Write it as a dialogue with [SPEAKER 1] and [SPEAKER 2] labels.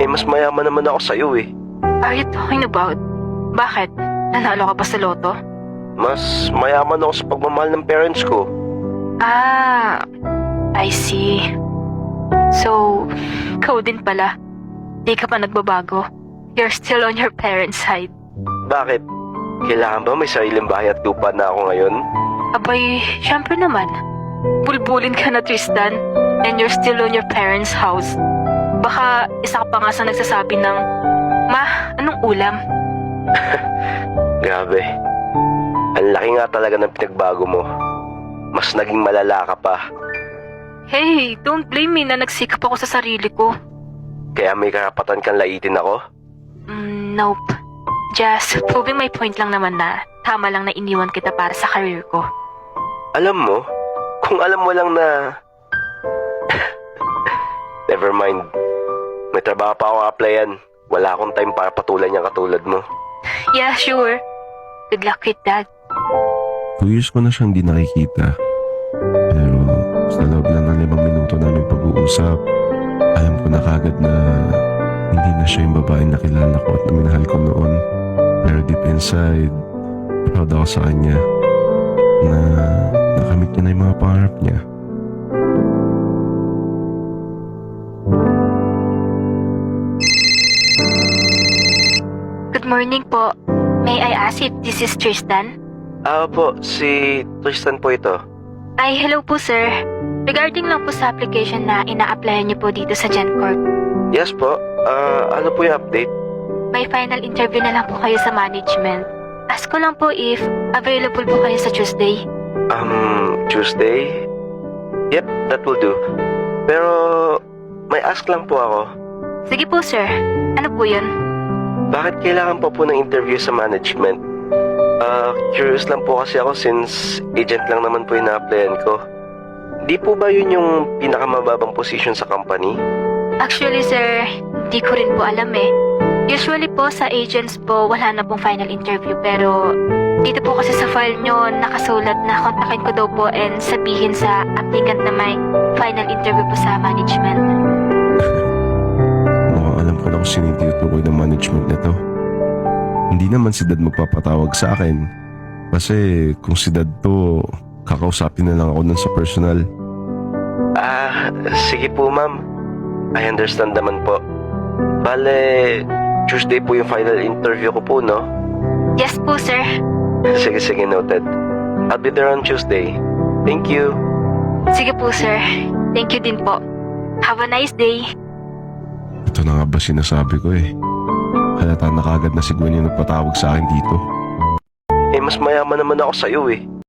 [SPEAKER 1] Mas mayaman naman ako sa'yo eh.
[SPEAKER 2] Are you talking about? Bakit? Nanalo ka pa sa loto?
[SPEAKER 1] Mas mayaman ako sa pagmamahal ng parents ko.
[SPEAKER 2] Ah, I see. So, ikaw din pala. Di ka pa nagbabago. You're still on your parents' side.
[SPEAKER 1] Bakit? Kailangan ba may sariling bahay at lupa na ako ngayon?
[SPEAKER 2] Abay, syempre naman. Bulbulin ka na, Tristan. And you're still on your parents' house. Baka isa ka pa nga sa nagsasabi ng, Ma, anong ulam?
[SPEAKER 1] Grabe. Ang laki nga talaga ng pinagbago mo. Mas naging malala ka pa.
[SPEAKER 2] Hey, don't blame me na nagsikap ako sa sarili ko.
[SPEAKER 1] Kaya may karapatan kang laitin ako?
[SPEAKER 2] Nope. Just proving my point lang naman na tama lang na iniwan kita para sa career ko.
[SPEAKER 1] Alam mo, kung alam mo lang na... Never mind. May trabaho pa akong applyan. Wala akong time para patulan niyang katulad mo.
[SPEAKER 2] Yeah, sure. Good luck with that.
[SPEAKER 3] 2 years ko na siyang di nakikita. Pero sa loob lang ng 5 minuto namin pag-uusap, alam ko na kagad na hindi na siya yung babae na kilala ko at minahal ko noon. Pero deep inside, proud ako sa kanya na nakamit niya na yung mga pangarap niya.
[SPEAKER 2] Good morning po. May I ask if this is Tristan?
[SPEAKER 1] Po, si Tristan po ito.
[SPEAKER 2] Ay, hello po sir. Regarding lang po sa application na ina-applyan niyo po dito sa GenCorp.
[SPEAKER 1] Yes po. Ano po yung update?
[SPEAKER 2] May final interview na lang po kayo sa management. Ask ko lang po if available po kayo sa Tuesday.
[SPEAKER 1] Tuesday? Yep, that will do. Pero, may ask lang po ako.
[SPEAKER 2] Sige po sir. Ano po yun?
[SPEAKER 1] Bakit kailangan pa po ng interview sa management? Curious lang po kasi ako since agent lang naman po yung na-applyan ko. Di po ba yun yung pinakamababang position sa company?
[SPEAKER 2] Actually sir, di ko rin po alam eh. Usually po sa agents po wala na pong final interview pero dito po kasi sa file nyo nakasulat na kontakin ko daw po and sabihin sa applicant na may final interview po sa management.
[SPEAKER 3] Mukhang alam ko na kung sino yung tinutukoy ng management na to. Hindi naman si Dad magpapatawag sa akin. Kasi kung si Dad to, kakausapin na lang ako nun sa personal.
[SPEAKER 1] Sige po ma'am. I understand naman po. Bale, Tuesday po yung final interview ko po, no?
[SPEAKER 2] Yes po sir.
[SPEAKER 1] Sige, noted. I'll be there on Tuesday. Thank you.
[SPEAKER 2] Sige po sir. Thank you din po. Have a nice day.
[SPEAKER 3] Ito na nga ba sinasabi ko eh. Halata na kagad na si Gwen yung nagpatawag sa akin dito.
[SPEAKER 1] Mas mayaman naman ako sa'yo eh.